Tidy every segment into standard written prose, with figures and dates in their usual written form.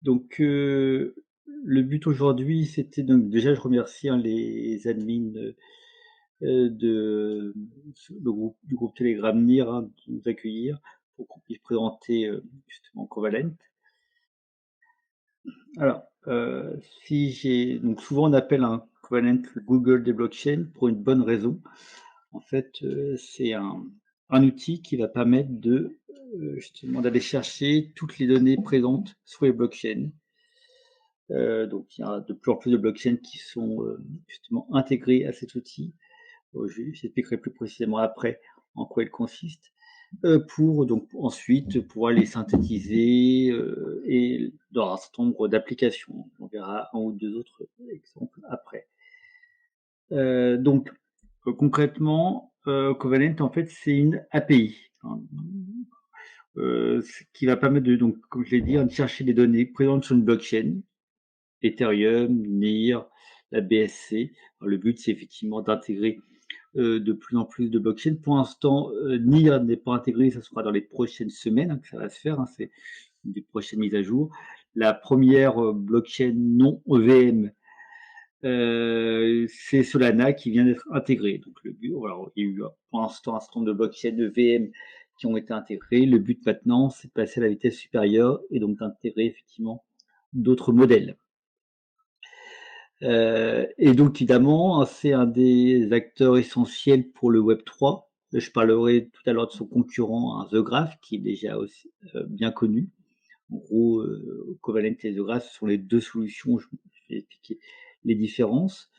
Donc, le but aujourd'hui, c'était donc déjà je remercie, hein, les admins, de le groupe du groupe Telegram NIR, hein, de nous accueillir pour qu'on puisse présenter, justement Covalent. Alors, si j'ai donc souvent on appelle un Covalent le Google des blockchains pour une bonne raison. En fait, c'est un outil qui va permettre de, justement d'aller chercher toutes les données présentes sur les blockchains. Donc il y a de plus en plus de blockchains qui sont, justement intégrées à cet outil. J'expliquerai plus précisément après en quoi il consiste, pour donc ensuite pouvoir les synthétiser, et dans un certain nombre d'applications. On verra un ou 2 autres exemples après. Donc, concrètement, Covalent en fait c'est une API, hein, ce qui va permettre de donc comme je l'ai dit, hein, de chercher des données présentes sur une blockchain, Ethereum, NIR, la BSC. Alors, le but c'est effectivement d'intégrer de plus en plus de blockchains. Pour l'instant, NIR n'est pas intégré, ça sera dans les prochaines semaines, hein, que ça va se faire, hein, c'est une des prochaines mises à jour. La première blockchain non EVM, c'est Solana qui vient d'être intégrée. Donc le but, voilà, il y a eu pour l'instant un certain nombre de blockchains EVM qui ont été intégrées. Le but maintenant, c'est de passer à la vitesse supérieure et donc d'intégrer effectivement d'autres modèles. Et donc évidemment, c'est un des acteurs essentiels pour le Web 3. Je parlerai tout à l'heure de son concurrent, hein, The Graph, qui est déjà aussi bien connu. En gros, Covalent et The Graph sont les deux solutions. Je vais expliquer les différences.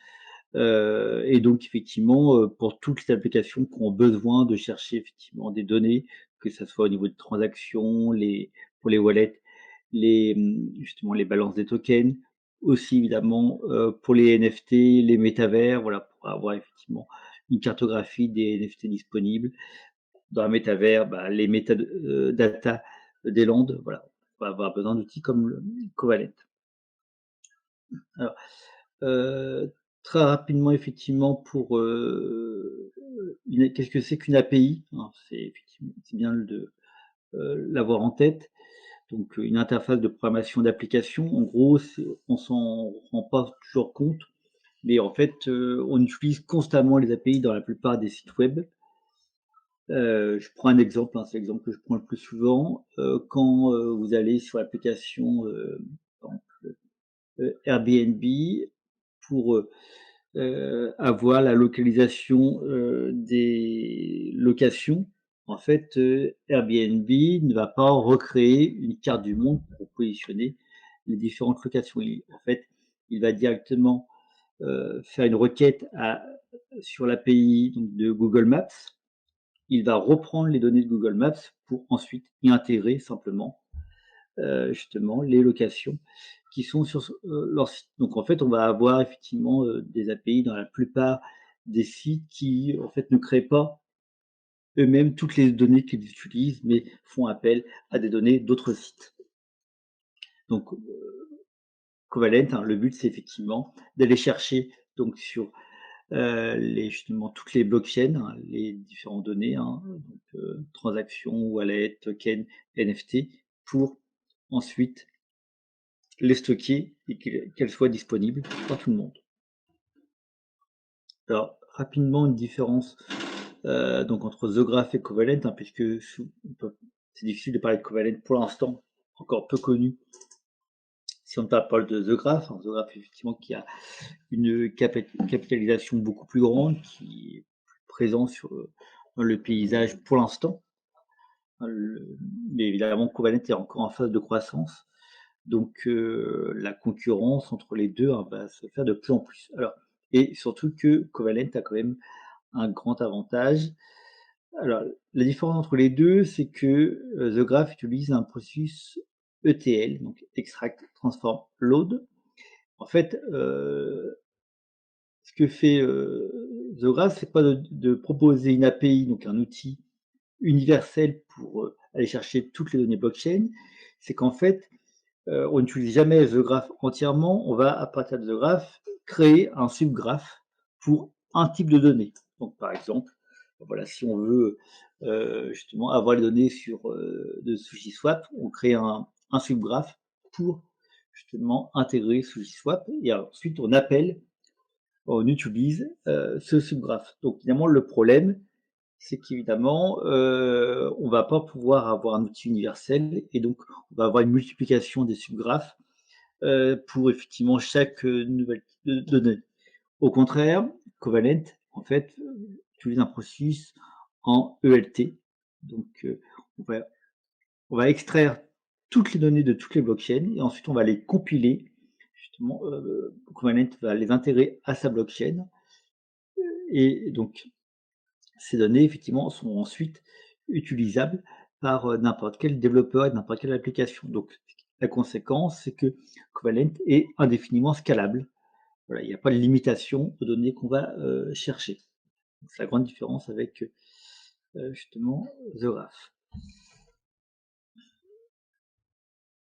Et donc effectivement, pour toutes les applications qui ont besoin de chercher effectivement des données, que ça soit au niveau de transactions, pour les wallets, justement les balances des tokens, aussi évidemment, pour les NFT, les métavers, voilà, pour avoir effectivement une cartographie des NFT disponibles. Dans un métavers, bah, les data des landes, voilà, on va avoir besoin d'outils comme le Covalent. Alors, très rapidement, effectivement, pour qu'est-ce que c'est qu'une API? Alors, c'est effectivement, c'est bien de l'avoir en tête. Donc, une interface de programmation d'application. En gros, on s'en rend pas toujours compte, mais en fait, on utilise constamment les API dans la plupart des sites web. Je prends un exemple, hein, c'est l'exemple que je prends le plus souvent. Quand vous allez sur l'application, par exemple, Airbnb, pour avoir la localisation des locations. En fait, Airbnb ne va pas recréer une carte du monde pour positionner les différentes locations. En fait, il va directement faire une requête sur l'API de Google Maps. Il va reprendre les données de Google Maps pour ensuite y intégrer simplement justement les locations qui sont sur leur site. Donc en fait, on va avoir effectivement des API dans la plupart des sites qui en fait ne créent pas eux-mêmes toutes les données qu'ils utilisent, mais font appel à des données d'autres sites. Donc Covalent, hein, le but c'est effectivement d'aller chercher donc sur justement toutes les blockchains, hein, les différentes données, hein, donc transactions, wallets, tokens, NFT, pour ensuite les stocker et qu'elles soient disponibles pour tout le monde. Alors, rapidement, une différence donc entre The Graph et Covalent, hein, puisque c'est difficile de parler de Covalent pour l'instant, encore peu connu. Si on parle de The Graph, hein, The Graph effectivement qui a une capitalisation beaucoup plus grande, qui est présent dans le paysage pour l'instant. Mais évidemment, Covalent est encore en phase de croissance. Donc la concurrence entre les deux, hein, va se faire de plus en plus. Alors, et surtout que Covalent a quand même un grand avantage. Alors, la différence entre les deux, c'est que The Graph utilise un processus ETL, donc Extract, Transform, Load. En fait, ce que fait The Graph, c'est pas de proposer une API, donc un outil universel pour aller chercher toutes les données blockchain. C'est qu'en fait, on n'utilise jamais The Graph entièrement, on va, à partir de The Graph, créer un subgraphe pour un type de données. Donc, par exemple, voilà, si on veut justement avoir les données de SushiSwap, on crée un subgraphe pour justement intégré sous JSwap et ensuite on utilise ce subgraphe. Donc évidemment le problème, c'est qu'évidemment on va pas pouvoir avoir un outil universel et donc on va avoir une multiplication des subgraphes pour effectivement chaque nouvelle donnée. Au contraire, Covalent en fait utilise un processus en ELT. Donc on va on va extraire toutes les données de toutes les blockchains et ensuite on va les compiler. Justement, Covalent va les intégrer à sa blockchain et donc ces données effectivement sont ensuite utilisables par n'importe quel développeur et n'importe quelle application. Donc la conséquence, c'est que Covalent est indéfiniment scalable. Voilà, il n'y a pas de limitation aux données qu'on va chercher. C'est la grande différence avec justement The Graph.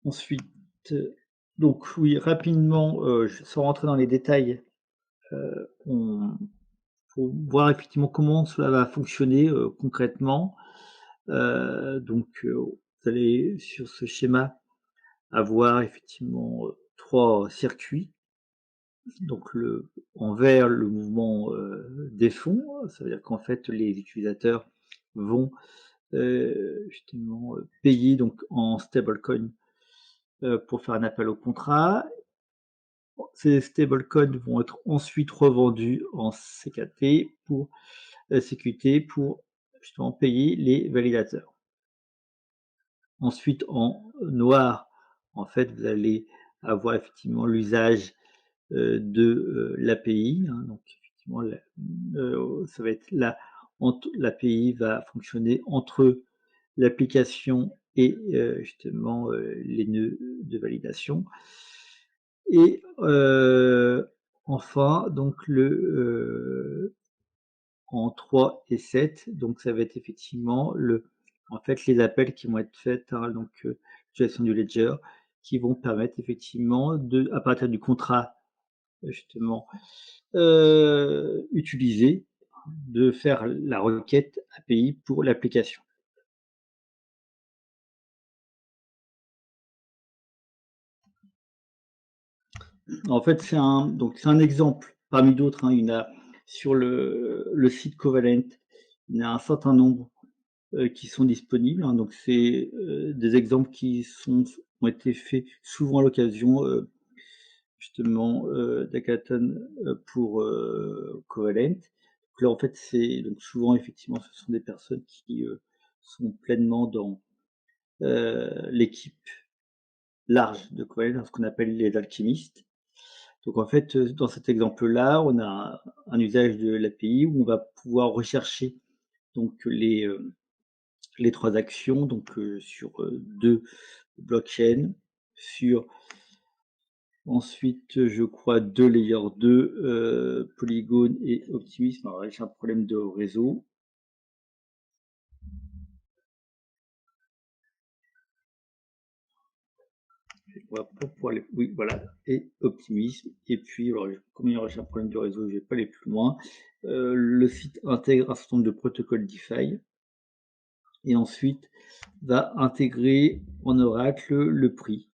Ensuite, donc oui, rapidement, sans rentrer dans les détails, on faut voir effectivement comment cela va fonctionner concrètement. Vous allez sur ce schéma avoir effectivement 3 circuits. Donc en vert, le mouvement des fonds, ça veut dire qu'en fait les utilisateurs vont justement payer donc en stablecoin pour faire un appel au contrat. Ces stablecoins vont être ensuite revendus en CKT pour CQT pour justement payer les validateurs. Ensuite, en noir, en fait, vous allez avoir effectivement l'usage de l'API. Hein, donc, effectivement, ça va être l'API va fonctionner entre l'application et justement les nœuds de validation. Et enfin, donc en 3 et 7, donc ça va être effectivement en fait les appels qui vont être faits, hein, donc l'utilisation du ledger, qui vont permettre effectivement à partir du contrat justement utilisé, de faire la requête API pour l'application. En fait, c'est un exemple parmi d'autres. Hein, il y en a sur le site Covalent, il y en a un certain nombre qui sont disponibles. Hein, donc, c'est des exemples qui ont été faits souvent à l'occasion justement d'hackathon pour Covalent. Donc là, en fait, c'est donc souvent effectivement, ce sont des personnes qui sont pleinement dans l'équipe large de Covalent, ce qu'on appelle les alchimistes. Donc en fait, dans cet exemple-là, on a un usage de l'API où on va pouvoir rechercher donc les transactions donc sur 2 blockchains, sur ensuite, je crois 2 layer 2, Polygon et Optimism. Alors là, j'ai un problème de réseau. On va pas pouvoir oui, voilà, et Optimism. Et puis, alors, comme il y aura un problème de réseau, je vais pas aller plus loin. Le site intègre un certain nombre de protocoles DeFi et ensuite va intégrer en Oracle le prix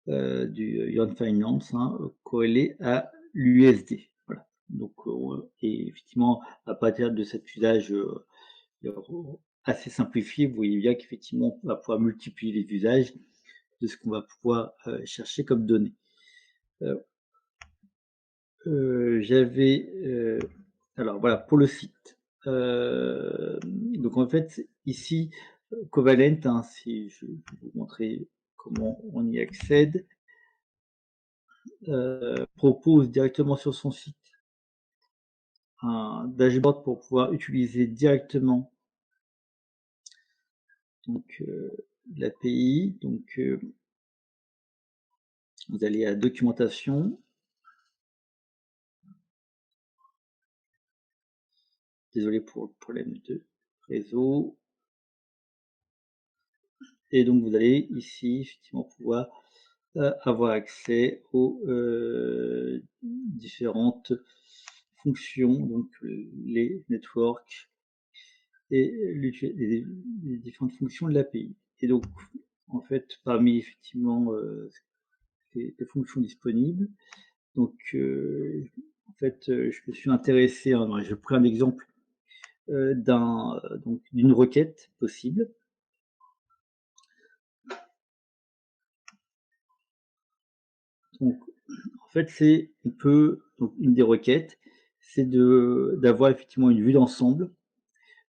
du Yuan Finance corrélé à l'USD. Voilà. Donc, et effectivement, à partir de cet usage assez simplifié, vous voyez bien qu'effectivement, on va pouvoir multiplier les usages de ce qu'on va pouvoir chercher comme données. Alors voilà, pour le site. Donc en fait, ici, Covalent, hein, si je vais vous montrer comment on y accède, propose directement sur son site un dashboard pour pouvoir utiliser directement donc l'API. Donc vous allez à documentation. Désolé pour le problème de réseau. Et donc vous allez ici effectivement pouvoir avoir accès aux différentes fonctions, donc les networks et les différentes fonctions de l'API. Et donc en fait parmi effectivement des fonctions disponibles. Donc, en fait, je me suis intéressé, hein, je prends un exemple donc d'une requête possible. Donc, en fait, donc une des requêtes, c'est d'avoir effectivement une vue d'ensemble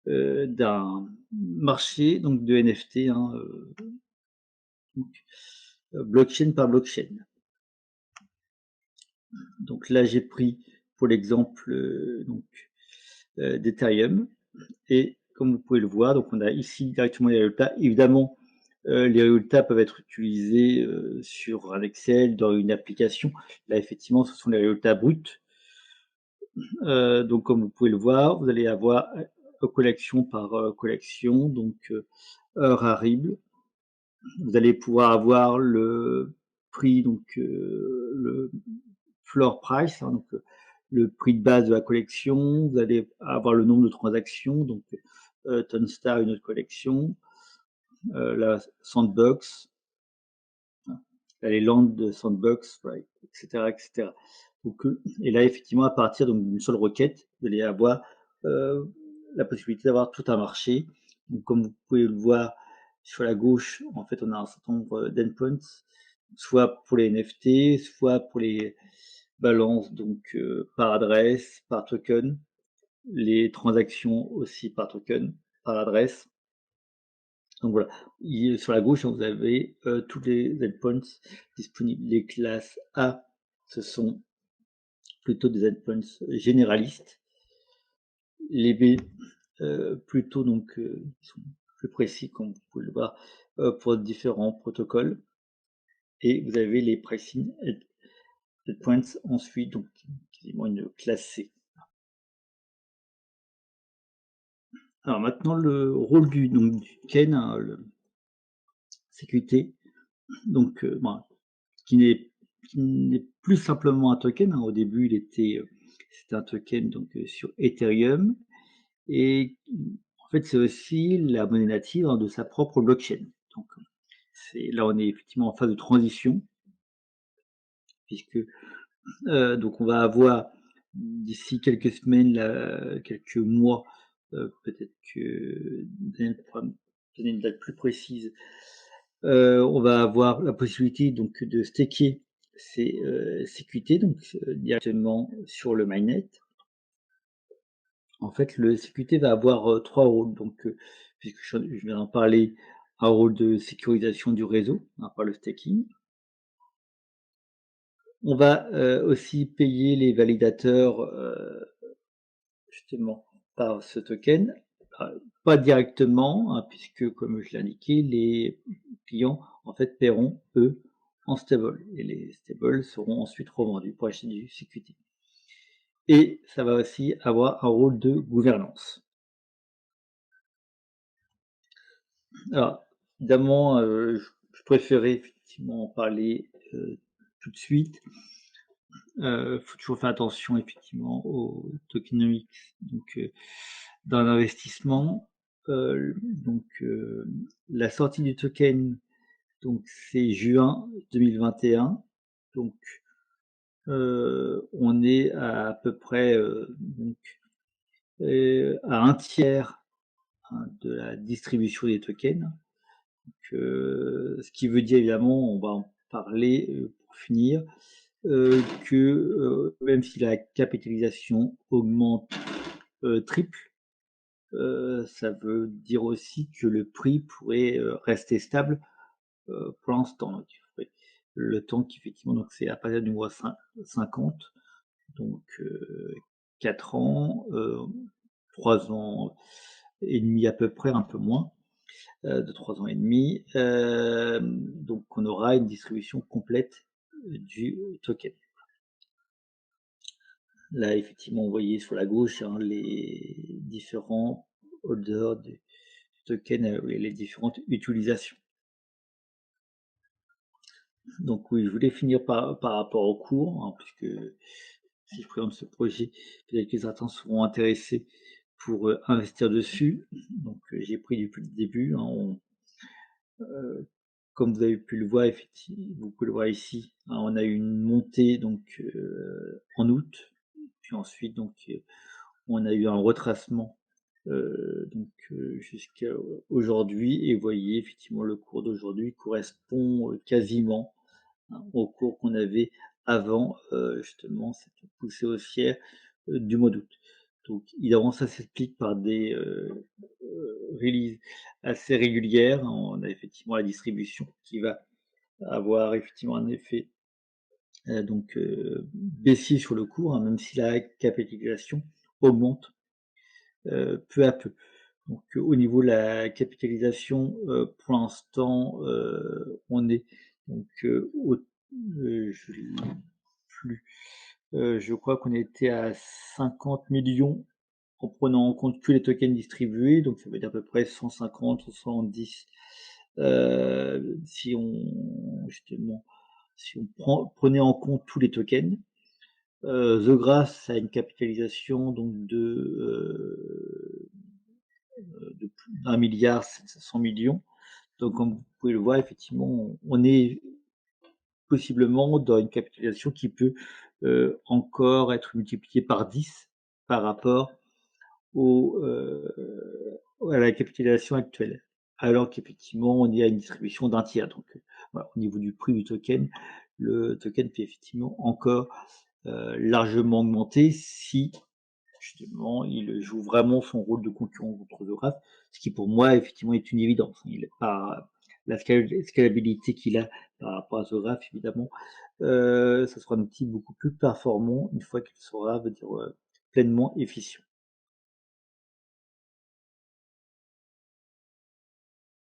d'un marché donc de NFT, hein, donc, blockchain par blockchain. Donc là, j'ai pris pour l'exemple d'Ethereum. Et comme vous pouvez le voir, donc on a ici directement les résultats. Évidemment, les résultats peuvent être utilisés sur un Excel, dans une application. Là, effectivement, ce sont les résultats bruts. Donc, comme vous pouvez le voir, vous allez avoir collection par collection, donc rarible. Vous allez pouvoir avoir le prix, donc le floor price, hein, donc le prix de base de la collection. Vous allez avoir le nombre de transactions, donc Tonstar, une autre collection, la Sandbox, les landes de Sandbox, right, etc., etc. Donc, et là, effectivement, à partir d'une seule requête, vous allez avoir la possibilité d'avoir tout un marché. Donc, comme vous pouvez le voir sur la gauche, en fait, on a un certain nombre d'endpoints, soit pour les NFT, soit pour les balances, donc par adresse, par token, les transactions aussi par token, par adresse. Donc voilà, sur la gauche, vous avez tous les endpoints disponibles. Les classes A, ce sont plutôt des endpoints généralistes. Les B, plutôt donc sont plus précis, comme vous pouvez le voir, pour différents protocoles. Et vous avez les pricing endpoints ensuite, donc quasiment une classe C. Alors maintenant, le rôle du token, hein, le CQT, donc qui n'est plus simplement un token, hein. Au début, c'était un token donc sur Ethereum, et en fait, c'est aussi la monnaie native, hein, de sa propre blockchain. Donc, là, on est effectivement en phase de transition, puisque donc on va avoir d'ici quelques semaines, quelques mois, peut-être que donner une date plus précise, on va avoir la possibilité donc de staker ces CQT donc directement sur le mainnet. En fait, le CQT va avoir 3 rôles. Donc, puisque je viens d'en parler, un rôle de sécurisation du réseau, hein, par le staking. On va aussi payer les validateurs justement par ce token. Pas directement, hein, puisque comme je l'ai indiqué, les clients en fait paieront eux en stable, et les stables seront ensuite revendus pour acheter du CQT. Et ça va aussi avoir un rôle de gouvernance. Alors, évidemment, je préférais effectivement en parler tout de suite. Faut toujours faire attention effectivement aux tokenomics, donc dans l'investissement. Donc la sortie du token, donc c'est juin 2021. Donc on est à peu près donc, à un tiers, hein, de la distribution des tokens. Donc, ce qui veut dire évidemment, on va en parler pour finir, que même si la capitalisation augmente triple, ça veut dire aussi que le prix pourrait rester stable pour l'instant. Donc, le temps qu'effectivement, donc c'est à partir du mois 50, donc 4 ans, 3 ans et demi à peu près, un peu moins, de 3 ans et demi. Donc on aura une distribution complète du token. Là, effectivement, vous voyez sur la gauche, hein, les différents holders du token et les différentes utilisations. Donc oui, je voulais finir par rapport au cours, hein, puisque si je présente ce projet, peut-être que certains seront intéressés pour investir dessus. Donc j'ai pris depuis le début, hein, comme vous avez pu le voir vous pouvez le voir ici, hein, on a eu une montée donc en août, puis ensuite donc on a eu un retracement jusqu'à aujourd'hui et vous voyez effectivement le cours d'aujourd'hui correspond quasiment, hein, au cours qu'on avait avant justement cette poussée haussière du mois d'août. Donc évidemment ça s'explique par des releases assez régulières. On a effectivement la distribution qui va avoir effectivement un effet baissier sur le cours, hein, même si la capitalisation augmente peu à peu. Donc au niveau de la capitalisation, pour l'instant, on est donc je l'ai plus, je crois qu'on était à 50 millions en prenant en compte que les tokens distribués, donc ça veut dire à peu près 150 ou 110, si on justement, si on prenait en compte tous les tokens. The Grass a une capitalisation donc de plus d'1,7 milliard. Donc comme vous pouvez le voir, effectivement, on est possiblement dans une capitalisation qui peut encore être multipliée par 10 par rapport au, à la capitalisation actuelle. Alors qu'effectivement, on est à une distribution d'un tiers. Donc voilà, au niveau du prix du token, le token peut effectivement encore largement augmenter si justement il joue vraiment son rôle de concurrent contre The Graph, ce qui pour moi effectivement est une évidence. Il par la scalabilité qu'il a par rapport à The Graph, évidemment, ça sera un outil beaucoup plus performant une fois qu'il sera, veut dire, pleinement efficient.